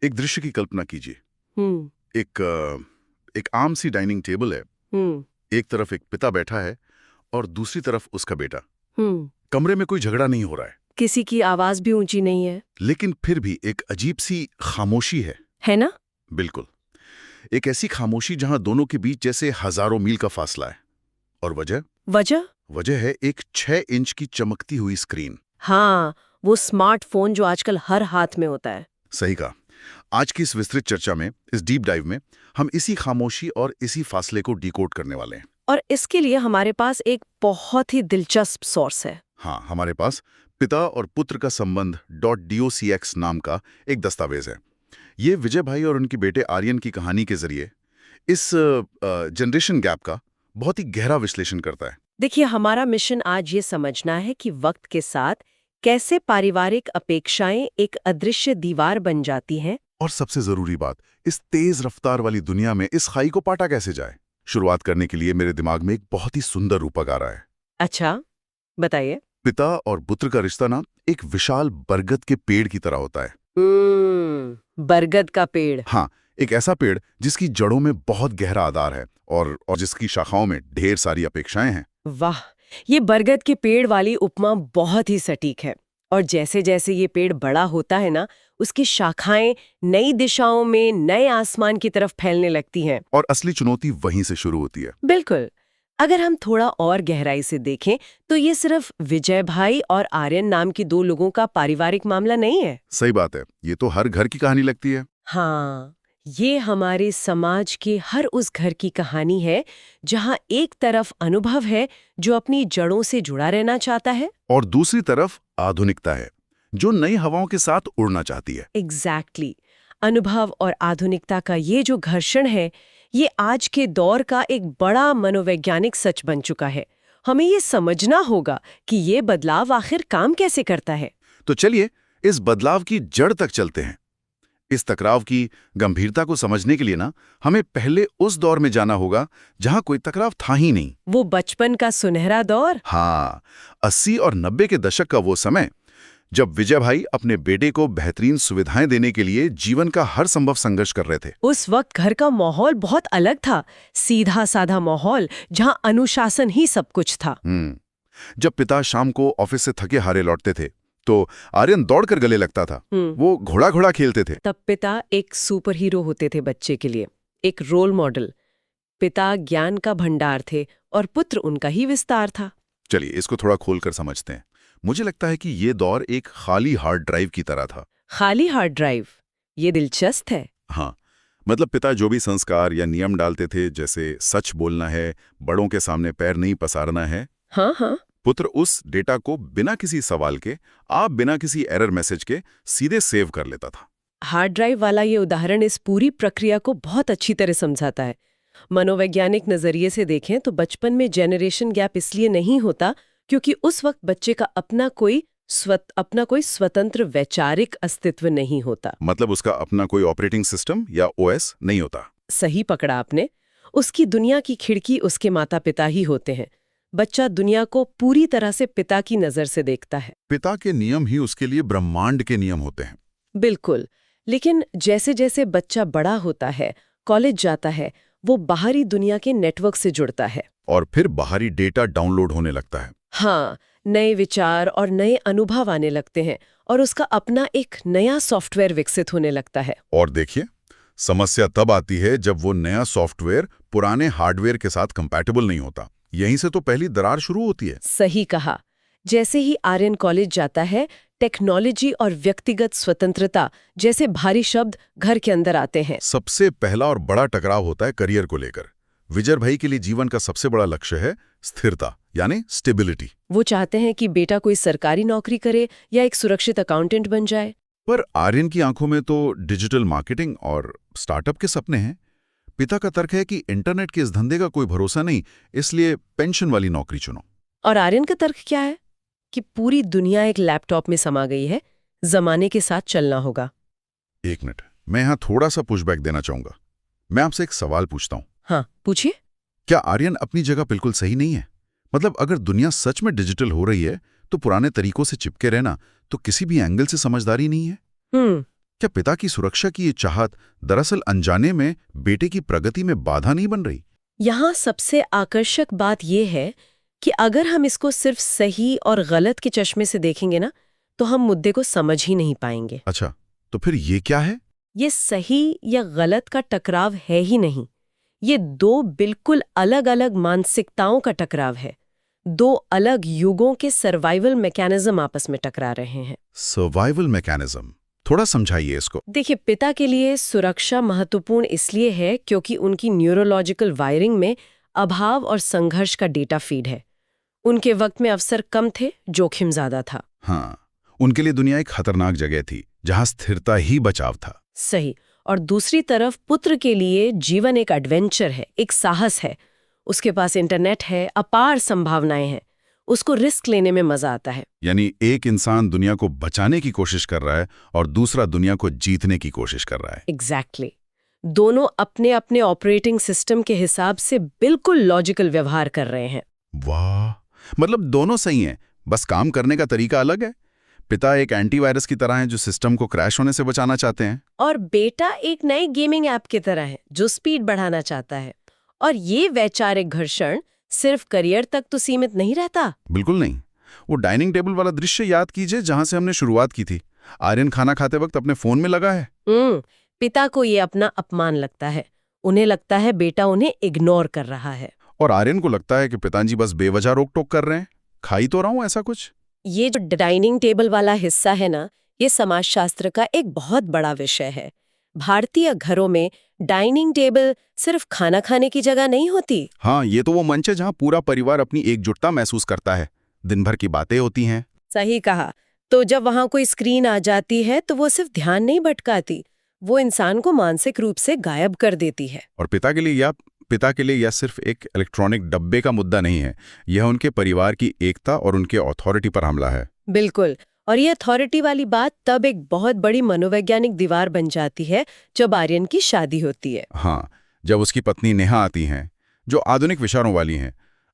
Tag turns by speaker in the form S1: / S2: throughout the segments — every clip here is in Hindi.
S1: एक दृश्य की कल्पना कीजिए।
S2: हम्म।
S1: एक आम सी डाइनिंग टेबल है।
S2: हम्म।
S1: एक तरफ एक पिता बैठा है और दूसरी तरफ उसका बेटा।
S2: हम्म।
S1: कमरे में कोई झगड़ा नहीं हो रहा है,
S2: किसी की आवाज भी ऊंची नहीं है।
S1: लेकिन फिर भी एक अजीब सी खामोशी
S2: है ना?
S1: बिल्कुल, एक ऐसी खामोशी जहां दोनों के बीच जैसे हजारों मील का फासला है। और वजह
S2: वजह?
S1: वजह है एक 6 इंच की चमकती हुई स्क्रीन।
S2: हाँ, वो स्मार्टफोन जो आजकल हर हाथ में होता है।
S1: सही कहा। आज की इस विस्तृत चर्चा में, इस डीप डाइव में, हम इसी खामोशी और इसी फासले को डिकोड करने वाले हैं।
S2: और इसके लिए हमारे पास एक बहुत ही दिलचस्प सोर्स है।
S1: हाँ, हमारे पास पिता और पुत्र का संबंध .docx नाम का एक दस्तावेज है। ये विजय भाई और उनके बेटे आर्यन की कहानी के जरिए इस जनरेशन गैप का बहुत ही गहरा विश्लेषण करता है।
S2: देखिए, हमारा मिशन आज ये समझना है कि वक्त के साथ कैसे पारिवारिक अपेक्षाएं एक अदृश्य दीवार बन जाती हैं।
S1: और सबसे जरूरी बात, इस तेज रफ्तार वाली दुनिया में इस खाई को पाटा कैसे जाए। शुरुआत करने के लिए मेरे दिमाग में एक बहुत ही सुंदर रूपक आ रहा है।
S2: अच्छा, बताइए।
S1: पिता और पुत्र का रिश्ता ना एक विशाल बरगद के पेड़ की तरह होता है।
S2: बरगद का पेड़।
S1: हाँ, एक ऐसा पेड़ जिसकी जड़ों में बहुत गहरा आधार है और जिसकी शाखाओं में ढेर सारी अपेक्षाएं हैं।
S2: वाह, ये बरगद के पेड़ वाली उपमा बहुत ही सटीक है। और जैसे जैसे ये पेड़ बड़ा होता है ना, उसकी शाखाएं नई दिशाओं में नए आसमान की तरफ फैलने लगती हैं।
S1: और असली चुनौती वहीं से शुरू होती है।
S2: बिल्कुल। अगर हम थोड़ा और गहराई से देखें तो ये सिर्फ विजय भाई और आर्यन नाम की दो लोगों का पारिवारिक मामला नहीं है।
S1: सही बात है, ये तो हर घर की कहानी लगती है।
S2: हाँ, ये हमारे समाज के हर उस घर की कहानी है जहाँ एक तरफ अनुभव है जो अपनी जड़ों से जुड़ा रहना चाहता है,
S1: और दूसरी तरफ आधुनिकता है जो नई हवाओं के साथ उड़ना चाहती है।
S2: एग्जैक्टली। अनुभव और आधुनिकता का ये जो घर्षण है, ये आज के दौर का एक बड़ा मनोवैज्ञानिक सच बन चुका है। हमें ये समझना होगा कि ये बदलाव आखिर काम कैसे करता है।
S1: तो चलिए इस बदलाव की जड़ तक चलते हैं। इस टकराव की गंभीरता को समझने के लिए ना, हमें पहले उस दौर में जाना होगा जहां कोई टकराव था ही नहीं।
S2: वो बचपन का सुनहरा दौर।
S1: हाँ, 80 और 90 के दशक का वो समय जब विजय भाई अपने बेटे को बेहतरीन सुविधाएं देने के लिए जीवन का हर संभव संघर्ष कर रहे थे।
S2: उस वक्त घर का माहौल बहुत अलग था। सीधा साधा माहौल जहां अनुशासन ही सब कुछ था।
S1: जब पिता शाम को ऑफिस से थके हारे लौटते थे तो आर्यन दौड़कर गले लगता था। वो घोड़ा घोड़ा खेलते थे।
S2: तब पिता एक सुपर हीरो होते थे बच्चे के लिए, एक रोल मॉडल। पिता ज्ञान का भंडार थे और पुत्र उनका ही विस्तार था।
S1: चलिए इसको थोड़ा खोलकर समझते हैं। मुझे लगता है कि ये दौर एक खाली हार्ड ड्राइव की तरह था।
S2: खाली हार्ड ड्राइव? ये दिलचस्प है।
S1: हाँ, मतलब पिता जो भी संस्कार या नियम डालते थे, जैसे सच बोलना है, बड़ों के सामने पैर नहीं पसारना है,
S2: हाँ हाँ,
S1: पुत्र उस डेटा को बिना किसी सवाल के, बिना किसी एरर मैसेज के सीधे सेव कर लेता था।
S2: हार्ड ड्राइव वाला ये उदाहरण इस पूरी प्रक्रिया को बहुत अच्छी तरह समझाता है। मनोवैज्ञानिक नजरिए से देखें तो बचपन में जेनरेशन गैप इसलिए नहीं होता क्योंकि उस वक्त बच्चे का अपना कोई स्वतंत्र वैचारिक अस्तित्व नहीं होता।
S1: मतलब उसका अपना कोई ऑपरेटिंग सिस्टम या ओएस नहीं होता।
S2: सही पकड़ा आपने। उसकी दुनिया की खिड़की उसके माता पिता ही होते हैं। बच्चा दुनिया को पूरी तरह से पिता की नजर से देखता है।
S1: पिता के नियम ही उसके लिए ब्रह्मांड के नियम होते हैं।
S2: बिल्कुल। लेकिन जैसे जैसे बच्चा बड़ा होता है, कॉलेज जाता है, वो बाहरी दुनिया के नेटवर्क से जुड़ता है।
S1: और फिर बाहरी डेटा डाउनलोड होने लगता है।
S2: हाँ, नए विचार और नए अनुभव आने लगते हैं और उसका अपना एक नया सॉफ्टवेयर विकसित होने लगता है।
S1: और देखिए, समस्या तब आती है जब वो नया सॉफ्टवेयर पुराने हार्डवेयर के साथ कंपैटिबल नहीं होता। यहीं से तो पहली दरार शुरू होती है।
S2: सही कहा। जैसे ही आर्यन कॉलेज जाता है, टेक्नोलॉजी और व्यक्तिगत स्वतंत्रता जैसे भारी शब्द घर के अंदर आते हैं।
S1: सबसे पहला और बड़ा टकराव होता है करियर को लेकर। विजय भाई के लिए जीवन का सबसे बड़ा लक्ष्य है स्थिरता, यानी स्टेबिलिटी।
S2: वो चाहते हैं कि बेटा कोई सरकारी नौकरी करे या एक सुरक्षित अकाउंटेंट बन जाए।
S1: पर आर्यन की आंखों में तो डिजिटल मार्केटिंग और स्टार्टअप के सपने हैं। पिता का तर्क है कि इंटरनेट के इस धंधे का कोई भरोसा नहीं, इसलिए पेंशन वाली नौकरी चुनो।
S2: और आर्यन का तर्क क्या है? कि पूरी दुनिया एक लैपटॉप में समा गई है, जमाने के साथ चलना होगा।
S1: एक मिनट, मैं यहाँ थोड़ा सा पुशबैक देना चाहूंगा। मैं आपसे एक सवाल पूछता हूँ।
S2: हाँ, पूछिए।
S1: क्या आर्यन अपनी जगह बिल्कुल सही नहीं है? मतलब अगर दुनिया सच में डिजिटल हो रही है तो पुराने तरीकों से चिपके रहना तो किसी भी एंगल से समझदारी नहीं है। क्या पिता की सुरक्षा की ये चाहत दरअसल अनजाने में बेटे की प्रगति में बाधा नहीं बन रही?
S2: यहाँ सबसे आकर्षक बात यह है कि अगर हम इसको सिर्फ सही और गलत के चश्मे से देखेंगे ना, तो हम मुद्दे को समझ ही नहीं पाएंगे।
S1: अच्छा, तो फिर ये क्या है?
S2: ये सही या गलत का टकराव है ही नहीं। ये दो बिल्कुल अलग अलग मानसिकताओं का टकराव है। दो अलग युगों के सर्वाइवल मैकेनिज्म आपस में टकरा रहे हैं।
S1: सर्वाइवल मैकेनिज्म, थोड़ा समझाइए इसको।
S2: देखिए, पिता के लिए सुरक्षा महत्वपूर्ण इसलिए है क्योंकि उनकी न्यूरोलॉजिकल वायरिंग में अभाव और संघर्ष का डेटा फीड है। उनके वक्त में अवसर कम थे, जोखिम ज्यादा था।
S1: हाँ, उनके लिए दुनिया एक खतरनाक जगह थी जहां स्थिरता ही बचाव था।
S2: सही। और दूसरी तरफ पुत्र के लिए जीवन एक एडवेंचर है, एक साहस है। उसके पास इंटरनेट है, अपार संभावनाएं हैं। उसको रिस्क लेने में मजा आता है।
S1: यानी एक इंसान दुनिया को बचाने की कोशिश कर रहा है और दूसरा दुनिया को जीतने की कोशिश कर रहा है।
S2: एग्जैक्टली। दोनों अपने अपने ऑपरेटिंग सिस्टम के हिसाब से बिल्कुल लॉजिकल व्यवहार कर रहे हैं।
S1: वाह, मतलब दोनों सही हैं, बस काम करने का तरीका अलग है। पिता एक एंटीवायरस की तरह है जो सिस्टम को क्रैश होने से बचाना चाहते हैं,
S2: और बेटा एक नई गेमिंग ऐप की तरह है जो स्पीड बढ़ाना चाहता है। और ये वैचारिक घर्षण सिर्फ करियर तक तो सीमित नहीं रहता।
S1: बिल्कुल नहीं। वो डाइनिंग टेबल वाला दृश्य याद कीजिए जहां से हमने शुरुआत की थी। आर्यन खाना खाते वक्त अपने फोन में लगा है।
S2: पिता को ये अपना अपमान लगता है। उन्हें लगता है बेटा उन्हें इग्नोर कर रहा है।
S1: और आर्यन को लगता है कि पिताजी बस बेवजह रोक टोक कर रहे हैं, खा ही तो रहा हूं ऐसा कुछ।
S2: ये जो डाइनिंग टेबल वाला हिस्सा है ना, ये समाजशास्त्र का एक बहुत बड़ा विषय है। भारतीय घरों में डाइनिंग टेबल सिर्फ खाना खाने की जगह नहीं होती।
S1: हाँ, ये तो वो मंच है जहां पूरा परिवार अपनी एकजुटता महसूस करता है। दिन भर की बातें होती हैं।
S2: सही कहा। तो जब वहां कोई स्क्रीन आ जाती है तो वो सिर्फ ध्यान नहीं भटकाती, वो इंसान को मानसिक रूप से गायब कर देती है।
S1: और पिता के लिए यह सिर्फ एक इलेक्ट्रॉनिक डब्बे का मुद्दा नहीं है, यह उनके परिवार की एकता और उनके अथॉरिटी पर हमला है।
S2: बिल्कुल। और ये अथॉरिटी वाली बात तब एक बहुत बड़ी मनोवैज्ञानिक दीवार बन जाती है जब आर्यन की शादी होती है।
S1: हाँ, जब उसकी पत्नी नेहा आती हैं, जो आधुनिक विचारों वाली हैं,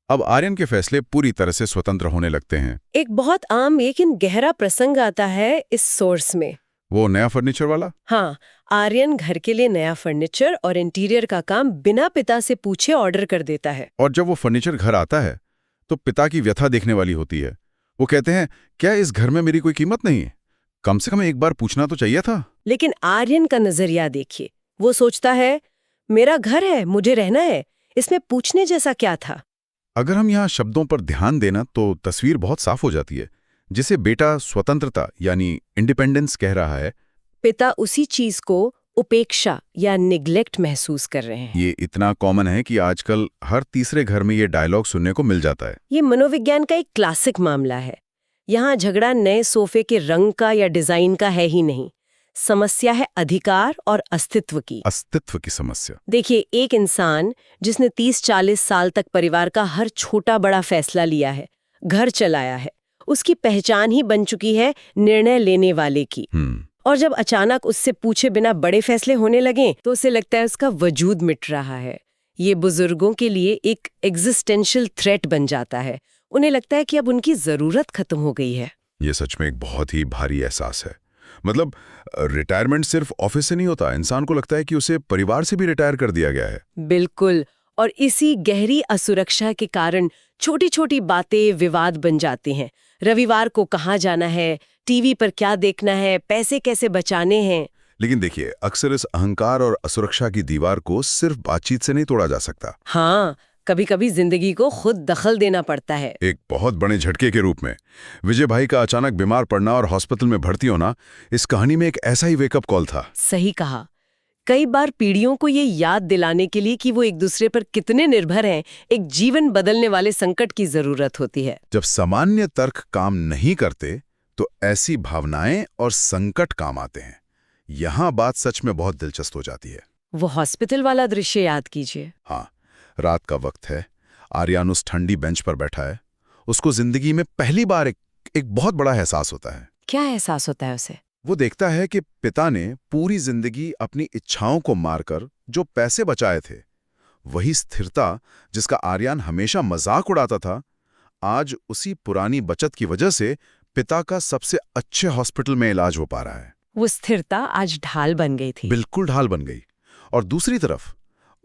S1: अब आर्यन के फैसले पूरी तरह से स्वतंत्र होने लगते हैं।
S2: एक बहुत आम लेकिन गहरा प्रसंग आता है इस सोर्स में।
S1: वो नया फर्नीचर वाला?
S2: हाँ, आर्यन घर के लिए नया फर्नीचर और इंटीरियर का काम बिना पिता से पूछे ऑर्डर कर देता है।
S1: और जब वो फर्नीचर घर आता है तो पिता की व्यथा देखने वाली होती है। वो कहते हैं, क्या इस घर में मेरी कोई कीमत नहीं है? कम से कम एक बार पूछना तो चाहिए था।
S2: लेकिन आर्यन का नजरिया देखिए। वो सोचता है, मेरा घर है, मुझे रहना है, इसमें पूछने जैसा क्या था।
S1: अगर हम यहाँ शब्दों पर ध्यान देना तो तस्वीर बहुत साफ हो जाती है। जिसे बेटा स्वतंत्रता यानी इंडिपेंडेंस कह रहा है,
S2: पिता उसी चीज को उपेक्षा या निग्लेक्ट महसूस कर रहे हैं।
S1: ये इतना कॉमन है कि आजकल हर तीसरे घर में ये डायलॉग सुनने को मिल जाता है।
S2: ये मनोविज्ञान का एक क्लासिक मामला है। यहाँ झगड़ा नए सोफे के रंग का या डिजाइन का है ही नहीं। समस्या है अधिकार और अस्तित्व की।
S1: अस्तित्व की समस्या।
S2: देखिए, एक इंसान जिसने 30-40 साल तक परिवार का हर छोटा बड़ा फैसला लिया है, घर चलाया है, उसकी पहचान ही बन चुकी है निर्णय लेने वाले की। और जब अचानक उससे पूछे बिना बड़े फैसले होने लगे तो उसे लगता है उसका वजूद मिट रहा है। ये बुजुर्गों के लिए एक एग्जिस्टेंशियल थ्रेट बन जाता है। उन्हें लगता है कि अब उनकी जरूरत खत्म हो गई है।
S1: ये सच में एक बहुत ही भारी एहसास है। मतलब रिटायरमेंट सिर्फ ऑफिस से नहीं होता, इंसान को लगता है कि उसे परिवार से भी रिटायर कर दिया गया है।
S2: बिल्कुल। और इसी गहरी असुरक्षा के कारण छोटी छोटी बातें विवाद बन जाती हैं। रविवार को कहाँ जाना है, टीवी पर क्या देखना है, पैसे कैसे बचाने हैं।
S1: लेकिन देखिए, अक्सर इस अहंकार और असुरक्षा की दीवार को सिर्फ बातचीत से नहीं तोड़ा जा सकता।
S2: हाँ, कभी कभी जिंदगी को खुद दखल देना पड़ता है।
S1: एक बहुत बड़े झटके के रूप में विजय भाई का अचानक बीमार पड़ना और हॉस्पिटल में भर्ती होना इस कहानी में एक ऐसा ही वेकअप कॉल था।
S2: सही कहा। कई बार पीढ़ियों को ये याद दिलाने के लिए कि वो एक दूसरे पर कितने निर्भर हैं, एक जीवन बदलने वाले संकट की जरूरत होती है।
S1: जब सामान्य तर्क काम नहीं करते तो ऐसी भावनाएं और संकट काम आते हैं। यहां बात सच में बहुत दिलचस्प हो जाती है।
S2: वो हॉस्पिटल वाला दृश्य याद कीजिए।
S1: हाँ, रात का वक्त है, आर्यन उस ठंडी बेंच पर बैठा है। उसको जिंदगी में पहली बार एक बहुत बड़ा एहसास होता है।
S2: क्या एहसास होता है उसे?
S1: वो देखता है कि पिता ने पूरी जिंदगी अपनी इच्छाओं को मारकर जो पैसे बचाए थे, वही स्थिरता जिसका आर्यन हमेशा मजाक उड़ाता था, आज उसी पुरानी बचत की वजह से पिता का सबसे अच्छे हॉस्पिटल में इलाज हो पा रहा है।
S2: वो स्थिरता आज ढाल बन गई थी।
S1: बिल्कुल ढाल बन गई। और दूसरी तरफ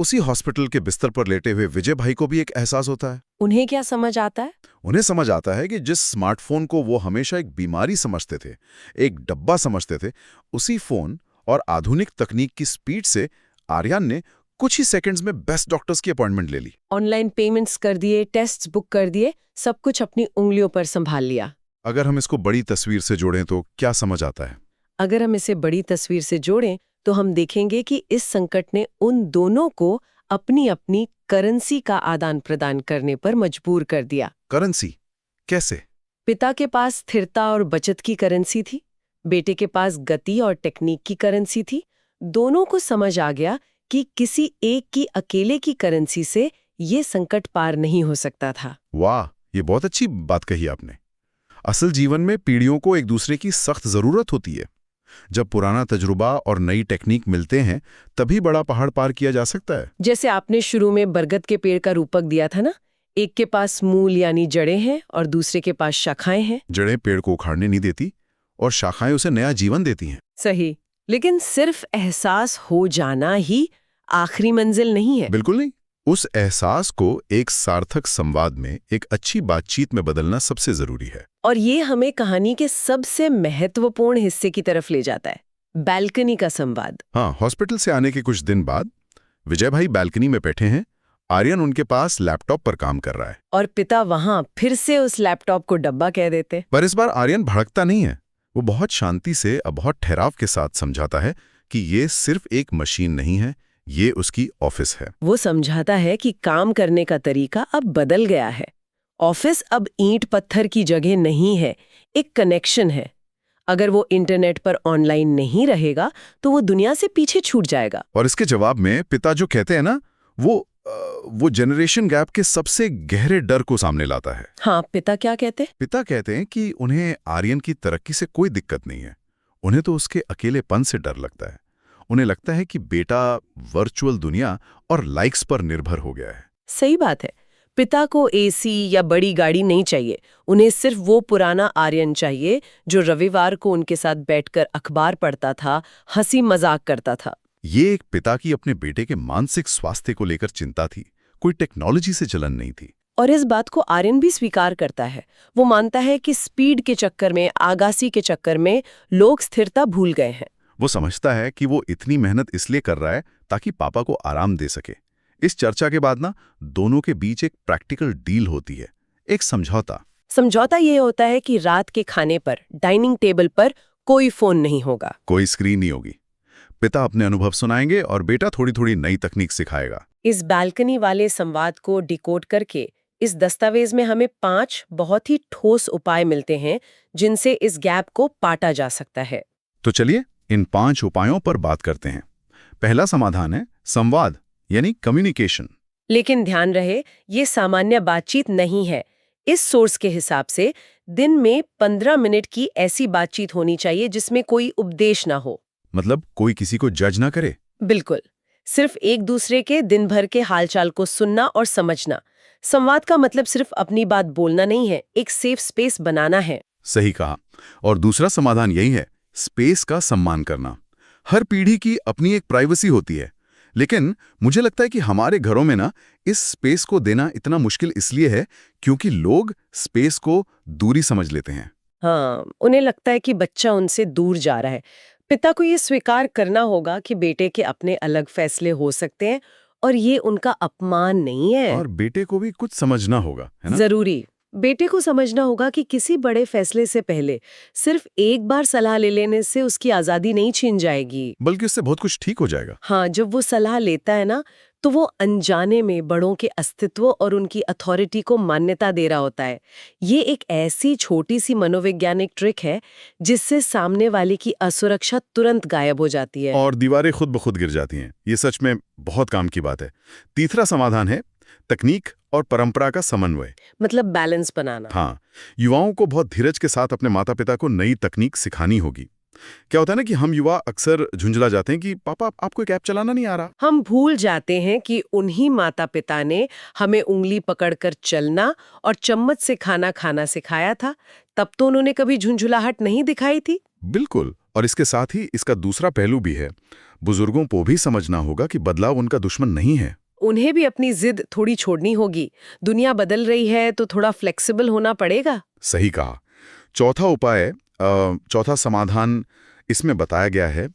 S1: उसी हॉस्पिटल के बिस्तर पर लेटे हुए विजय भाई को भी एक एहसास होता है।
S2: उन्हें क्या समझ आता है?
S1: उन्हें समझ आता है कि जिस स्मार्टफोन को वो हमेशा एक बीमारी समझते थे, एक डब्बा समझते थे, उसी फोन और आधुनिक तकनीक की स्पीड से आर्यन ने कुछ ही सेकंड्स में बेस्ट डॉक्टर्स की अपॉइंटमेंट ले ली।
S2: ऑनलाइन पेमेंट्स कर दिए, टेस्ट्स बुक कर दिए, सब कुछ अपनी उंगलियों पर संभाल लिया।
S1: अगर हम इसको बड़ी तस्वीर से जोड़ें तो क्या समझ आता है?
S2: अगर हम इसे बड़ी तस्वीर से जोड़ें तो हम देखेंगे कि इस संकट ने उन दोनों को अपनी अपनी करेंसी का आदान प्रदान करने पर मजबूर कर दिया।
S1: करेंसी कैसे?
S2: पिता के पास स्थिरता और बचत की करेंसी थी, बेटे के पास गति और टेक्निक की करेंसी थी। दोनों को समझ आ गया कि किसी एक की अकेले की करेंसी से ये संकट पार नहीं हो सकता था।
S1: वाह, ये बहुत अच्छी बात कही आपने। असल जीवन में पीढ़ियों को एक दूसरे की सख्त जरूरत होती है। जब पुराना तजुर्बा और नई टेक्निक मिलते हैं तभी बड़ा पहाड़ पार किया जा सकता है।
S2: जैसे आपने शुरू में बरगद के पेड़ का रूपक दिया था ना, एक के पास मूल यानी जड़ें हैं और दूसरे के पास शाखाएं हैं।
S1: जड़ें पेड़ को उखाड़ने नहीं देती और शाखाएं उसे नया जीवन देती हैं।
S2: सही, लेकिन सिर्फ एहसास हो जाना ही आखिरी मंजिल नहीं है।
S1: बिल्कुल नहीं। उस एहसास को एक सार्थक संवाद में, एक अच्छी बातचीत में बदलना सबसे जरूरी है।
S2: और ये हमें कहानी के सबसे महत्वपूर्ण हिस्से की तरफ ले जाता है, बालकनी का संवाद।
S1: हाँ, हॉस्पिटल से आने के कुछ दिन बाद विजय भाई बालकनी में बैठे हैं। आर्यन उनके पास लैपटॉप पर काम कर रहा है
S2: और पिता वहां फिर से उस लैपटॉप को डब्बा कह देते।
S1: पर इस बार आर्यन भड़कता नहीं है। वो बहुत शांति से, बहुत ठहराव के साथ समझाता है कि ये सिर्फ एक मशीन नहीं है, ये उसकी ऑफिस है।
S2: वो समझाता है कि काम करने का तरीका अब बदल गया है। ऑफिस अब ईंट पत्थर की जगह नहीं है, एक कनेक्शन है। अगर वो इंटरनेट पर ऑनलाइन नहीं रहेगा तो वो दुनिया से पीछे छूट जाएगा।
S1: और इसके जवाब में पिता जो कहते हैं ना, वो जनरेशन गैप के सबसे गहरे डर को सामने लाता है।
S2: हाँ, पिता क्या कहते?
S1: पिता कहते हैं कि उन्हें आर्यन की तरक्की से कोई दिक्कत नहीं है, उन्हें तो उसके अकेलेपन से डर लगता है। उन्हें लगता है कि बेटा वर्चुअल दुनिया और लाइक्स पर निर्भर हो गया है।
S2: सही बात है। पिता को एसी या बड़ी गाड़ी नहीं चाहिए, उन्हें सिर्फ वो पुराना आर्यन चाहिए जो रविवार को उनके साथ बैठकर अखबार पढ़ता था, हंसी मजाक करता था।
S1: ये एक पिता की अपने बेटे के मानसिक स्वास्थ्य को लेकर चिंता थी, कोई टेक्नोलॉजी से जलन नहीं थी।
S2: और इस बात को आर्यन भी स्वीकार करता है। वो मानता है कि स्पीड के चक्कर में, आगासी के चक्कर में लोग स्थिरता भूल गए हैं।
S1: वो समझता है कि वो इतनी मेहनत इसलिए कर रहा है ताकि पापा को आराम दे सके। इस चर्चा के बाद ना दोनों के बीच एक प्रैक्टिकल डील होती है, एक समझौता।
S2: समझौता ये होता है कि रात के खाने पर डाइनिंग टेबल पर कोई फोन नहीं होगा,
S1: कोई स्क्रीन नहीं होगी। पिता अपने अनुभव सुनाएंगे और बेटा थोड़ी थोड़ी नई तकनीक सिखाएगा।
S2: इस बालकनी वाले संवाद को डिकोड करके इस दस्तावेज में हमें 5 बहुत ही ठोस उपाय मिलते हैं जिनसे इस गैप को पाटा जा सकता है।
S1: तो चलिए इन 5 उपायों पर बात करते हैं। पहला समाधान है संवाद, यानी कम्युनिकेशन।
S2: लेकिन ध्यान रहे, ये सामान्य बातचीत नहीं है। इस सोर्स के हिसाब से दिन में 15 मिनट की ऐसी बातचीत होनी चाहिए जिसमें कोई उपदेश ना हो।
S1: मतलब कोई किसी को जज ना करे।
S2: बिल्कुल, सिर्फ एक दूसरे के दिन भर के हालचाल को सुनना और समझना। संवाद का मतलब सिर्फ अपनी बात बोलना नहीं है, एक सेफ स्पेस बनाना है।
S1: सही कहा। और दूसरा समाधान यही है, स्पेस का सम्मान करना। हर पीढ़ी की अपनी एक प्राइवेसी होती है, लेकिन मुझे लगता है कि हमारे घरों में ना इस स्पेस को देना इतना मुश्किल इसलिए है क्योंकि लोग स्पेस को दूरी समझ लेते हैं।
S2: हाँ, उन्हें लगता है कि बच्चा उनसे दूर जा रहा है। पिता को ये स्वीकार करना होगा कि बेटे के अपने अलग फैसले हो सकते हैं और ये उनका अपमान नहीं है।
S1: और बेटे को भी कुछ समझना होगा, है ना?
S2: जरूरी। बेटे को समझना होगा कि किसी बड़े फैसले से पहले सिर्फ एक बार सलाह ले लेने से उसकी आजादी नहीं छीन जाएगी,
S1: बल्कि उससे बहुत कुछ ठीक हो जाएगा।
S2: हाँ, जब वो सलाह लेता है ना तो वो अनजाने में बड़ों के अस्तित्व और उनकी अथॉरिटी को मान्यता दे रहा होता है। ये एक ऐसी छोटी सी मनोवैज्ञानिक ट्रिक है जिससे सामने वाले की असुरक्षा तुरंत गायब हो जाती है
S1: और दीवारें खुद ब खुद गिर जाती हैं। ये सच में बहुत काम की बात है। तीसरा समाधान है तकनीक और परंपरा का समन्वय,
S2: मतलब बैलेंस बनाना।
S1: हाँ, युवाओं को बहुत धीरज के साथ अपने माता पिता को नई तकनीक सिखानी होगी। क्या होता है ना कि हम युवा अक्सर झुंझला जाते हैं कि पापा आपको एक ऐप चलाना नहीं आ रहा।
S2: हम भूल जाते हैं कि उन्हीं माता पिता ने हमें उंगली पकड़कर चलना और चम्मच से खाना खाना सिखाया था। तब तो उन्होंने कभी झुंझुलाहट नहीं दिखाई थी।
S1: बिल्कुल। और इसके साथ ही इसका दूसरा पहलू भी है। बुजुर्गों को भी समझना होगा कि बदलाव उनका दुश्मन नहीं है।
S2: उन्हें भी अपनी जिद थोड़ी छोड़नी होगी। दुनिया बदल रही है तो थोड़ा फ्लेक्सिबल होना पड़ेगा।
S1: सही कहा। चौथा समाधान इसमें बताया गया है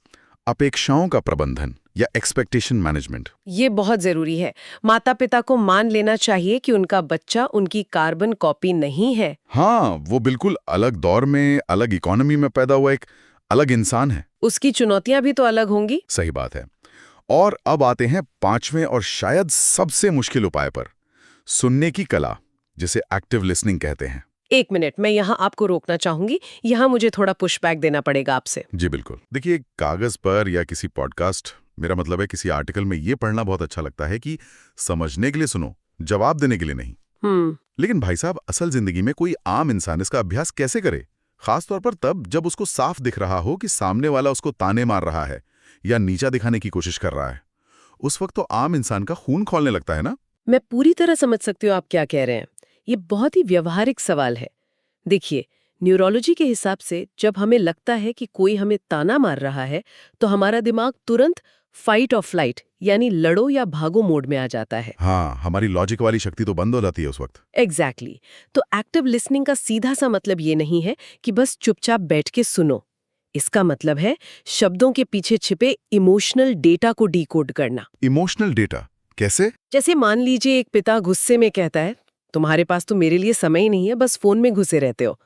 S1: अपेक्षाओं का प्रबंधन या एक्सपेक्टेशन मैनेजमेंट।
S2: ये बहुत जरूरी है। माता पिता को मान लेना चाहिए कि उनका बच्चा उनकी कार्बन कॉपी नहीं है।
S1: हाँ, वो बिल्कुल अलग दौर में, अलग इकोनॉमी में पैदा हुआ एक अलग इंसान है।
S2: उसकी चुनौतियां भी तो अलग होंगी।
S1: सही बात है। और अब आते हैं पांचवें और शायद सबसे मुश्किल उपाय पर, सुनने की कला, जिसे एक्टिव लिसनिंग कहते हैं।
S2: 1 मिनट, मैं यहाँ आपको रोकना चाहूंगी। यहाँ मुझे थोड़ा पुशबैक देना पड़ेगा आपसे।
S1: जी बिल्कुल। देखिए, कागज पर या किसी पॉडकास्ट, मेरा मतलब है किसी आर्टिकल में, ये पढ़ना बहुत अच्छा लगता है कि समझने के लिए सुनो, जवाब देने के लिए नहीं। लेकिन भाई साहब, असल जिंदगी में कोई आम इंसान इसका अभ्यास कैसे करे? खासतौर पर तब जब उसको साफ दिख रहा हो कि सामने वाला उसको ताने मार रहा है या नीचा दिखाने की कोशिश कर रहा है। उस वक्त तो आम इंसान का खून खौलने लगता है ना।
S2: मैं पूरी तरह समझ सकती हूँ आप क्या कह रहे हैं। ये बहुत ही व्यवहारिक सवाल है। देखिए, न्यूरोलॉजी के हिसाब से जब हमें लगता है कि कोई हमें ताना मार रहा है तो हमारा दिमाग तुरंत फाइट और फ्लाइट यानी लड़ो या भागो मोड में आ जाता है।
S1: हाँ, हमारी लॉजिक वाली शक्ति तो बंद हो जाती है उस वक्त।
S2: एग्जैक्टली। तो एक्टिव लिसनिंग का सीधा सा मतलब ये नहीं है कि बस चुपचाप बैठ के सुनो। इसका मतलब है शब्दों के पीछे छिपे इमोशनल डेटा को डिकोड करना।
S1: इमोशनल डेटा कैसे?
S2: जैसे मान लीजिए एक पिता गुस्से में कहता है, तुम्हारे पास तो मेरे लिए समय ही नहीं है, बस फोन में घुसे रहते हो।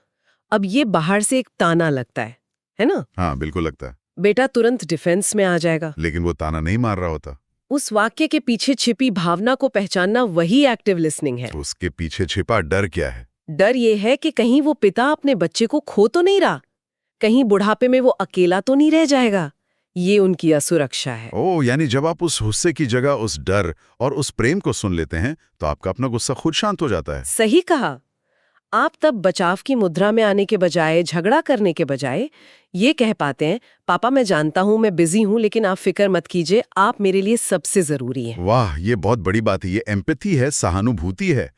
S2: अब ये बाहर से एक ताना लगता है ना?
S1: हाँ, बिल्कुल लगता है।
S2: बेटा तुरंत डिफेंस में आ जाएगा।
S1: लेकिन वो ताना नहीं मार रहा होता।
S2: उस वाक्य के पीछे छिपी भावना को पहचानना वही एक्टिव लिसनिंग है।
S1: उसके पीछे छिपा डर क्या है?
S2: डर ये है कि कहीं वो पिता अपने बच्चे को खो तो नहीं रहा, कहीं बुढ़ापे में वो अकेला तो नहीं रह जाएगा। ये उनकी असुरक्षा है।
S1: ओह, यानी जब आप उस गुस्से की जगह उस डर और उस प्रेम को सुन लेते हैं तो आपका अपना गुस्सा खुद शांत हो जाता है।
S2: सही कहा। आप तब बचाव की मुद्रा में आने के बजाय, झगड़ा करने के बजाय ये कह पाते हैं, पापा मैं जानता हूं मैं बिजी हूं, लेकिन आप फिक्र मत कीजिए, आप मेरे लिए सबसे जरूरी हैं।
S1: वाह, ये बहुत बड़ी बात है। ये एम्पैथी है, सहानुभूति है।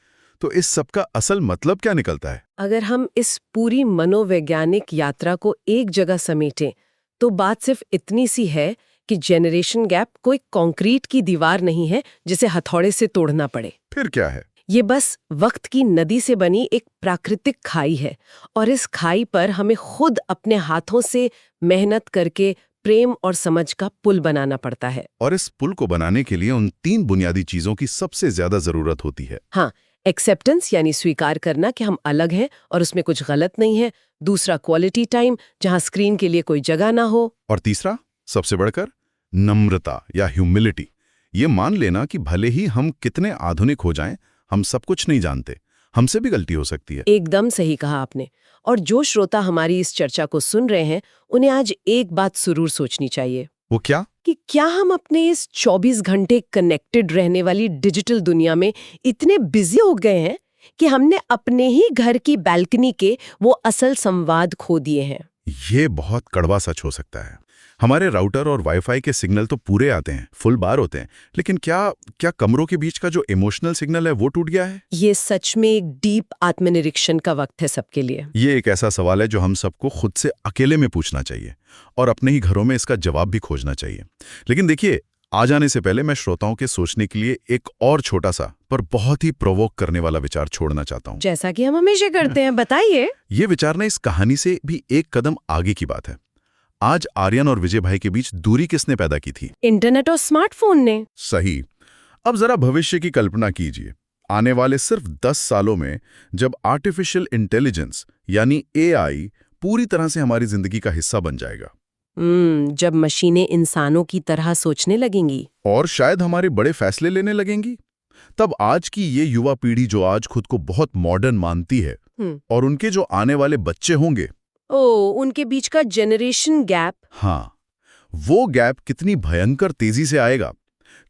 S1: तो इस सब का असल मतलब क्या निकलता है?
S2: अगर हम इस पूरी मनोवैज्ञानिक यात्रा को एक जगह समेटें तो बात सिर्फ इतनी सी है कि जेनरेशन गैप कोई कंक्रीट की दीवार नहीं है जिसे हथौड़े से तोड़ना पड़े।
S1: फिर क्या है?
S2: ये बस वक्त की नदी से बनी एक प्राकृतिक खाई है, और इस खाई पर हमें खुद अपने हाथों से मेहनत करके प्रेम और समझ का पुल बनाना पड़ता है।
S1: और इस पुल को बनाने के लिए उन 3 बुनियादी चीजों की सबसे ज्यादा जरूरत होती है।
S2: हाँ, एक्सेप्टेंस यानी स्वीकार करना कि हम अलग हैं और उसमें कुछ गलत नहीं है। दूसरा, क्वालिटी टाइम, जहां स्क्रीन के लिए कोई जगह ना हो।
S1: और तीसरा, सबसे बढ़कर, नम्रता या ह्यूमिलिटी। ये मान लेना कि भले ही हम कितने आधुनिक हो जाएं, हम सब कुछ नहीं जानते, हमसे भी गलती हो सकती है।
S2: एकदम सही कहा आपने। और जो श्रोता हमारी इस चर्चा को सुन रहे हैं, उन्हें आज एक बात जरूर सोचनी चाहिए।
S1: वो क्या?
S2: कि क्या हम अपने इस 24 घंटे कनेक्टेड रहने वाली डिजिटल दुनिया में इतने बिजी हो गए हैं कि हमने अपने ही घर की बालकनी के वो असल संवाद खो दिए हैं?
S1: ये बहुत कड़वा सच हो सकता है। हमारे राउटर और वाईफाई के सिग्नल तो पूरे आते हैं, फुल बार होते हैं, लेकिन क्या कमरों के बीच का जो इमोशनल सिग्नल है वो टूट गया है?
S2: ये सच में एक डीप आत्मनिरीक्षण का वक्त है सबके लिए।
S1: ये एक ऐसा सवाल है जो हम सबको खुद से अकेले में पूछना चाहिए और अपने ही घरों में इसका जवाब भी खोजना चाहिए। लेकिन देखिए, आ जाने से पहले मैं श्रोताओं के सोचने के लिए एक और छोटा सा पर बहुत ही प्रोवोक करने वाला विचार छोड़ना चाहता हूँ।
S2: जैसा कि हम हमेशा करते हैं, बताइए।
S1: ये विचार ना इस कहानी से भी एक कदम आगे की बात है। आज आर्यन और विजय भाई के बीच दूरी किसने पैदा की थी?
S2: इंटरनेट और स्मार्टफोन ने।
S1: सही। अब जरा भविष्य की कल्पना कीजिए। आने वाले सिर्फ 10 सालों में जब आर्टिफिशियल इंटेलिजेंस यानी एआई पूरी तरह से हमारी जिंदगी का हिस्सा बन जाएगा।
S2: जब मशीनें इंसानों की तरह सोचने लगेंगी
S1: और शायद हमारे बड़े फैसले लेने लगेंगी, तब आज की ये युवा पीढ़ी जो आज खुद को बहुत मॉडर्न मानती है और उनके जो आने वाले बच्चे होंगे,
S2: उनके बीच का जेनरेशन गैप।
S1: हाँ, वो गैप कितनी भयंकर तेजी से आएगा।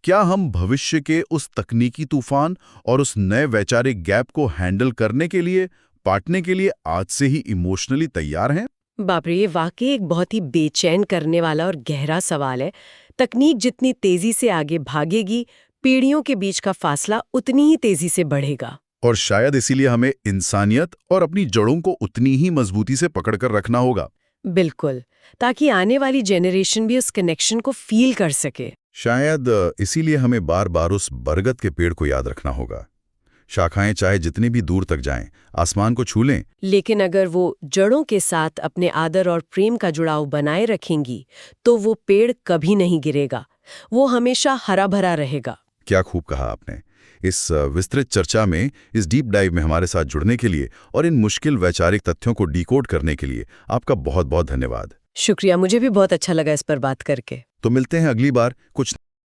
S1: क्या हम भविष्य के उस तकनीकी तूफान और उस नए वैचारिक गैप को हैंडल करने के लिए, पाटने के लिए आज से ही इमोशनली तैयार हैं?
S2: बाप रे, ये वाकई एक बहुत ही बेचैन करने वाला और गहरा सवाल है। तकनीक जितनी तेजी से आगे भागेगी, पीढ़ियों के बीच का फासला उतनी ही तेजी से बढ़ेगा।
S1: और शायद इसीलिए हमें इंसानियत और अपनी जड़ों को उतनी ही मजबूती से पकड़कर रखना होगा।
S2: बिल्कुल, ताकि आने वाली जेनरेशन भी उस कनेक्शन को फील कर सके।
S1: शायद इसीलिए हमें बार बार उस बरगद के पेड़ को याद रखना होगा। शाखाएं चाहे जितनी भी दूर तक जाएं, आसमान को छू लें।
S2: लेकिन अगर वो जड़ों के साथ अपने आदर और प्रेम का जुड़ाव बनाए रखेंगी, तो वो पेड़ कभी नहीं गिरेगा। वो हमेशा हरा भरा रहेगा।
S1: क्या खूब कहा आपने। इस विस्तृत चर्चा में, इस डीप डाइव में हमारे साथ जुड़ने के लिए और इन मुश्किल वैचारिक तथ्यों को डिकोड करने के लिए आपका बहुत बहुत धन्यवाद।
S2: शुक्रिया, मुझे भी बहुत अच्छा लगा इस पर बात करके।
S1: तो मिलते हैं अगली बार कुछ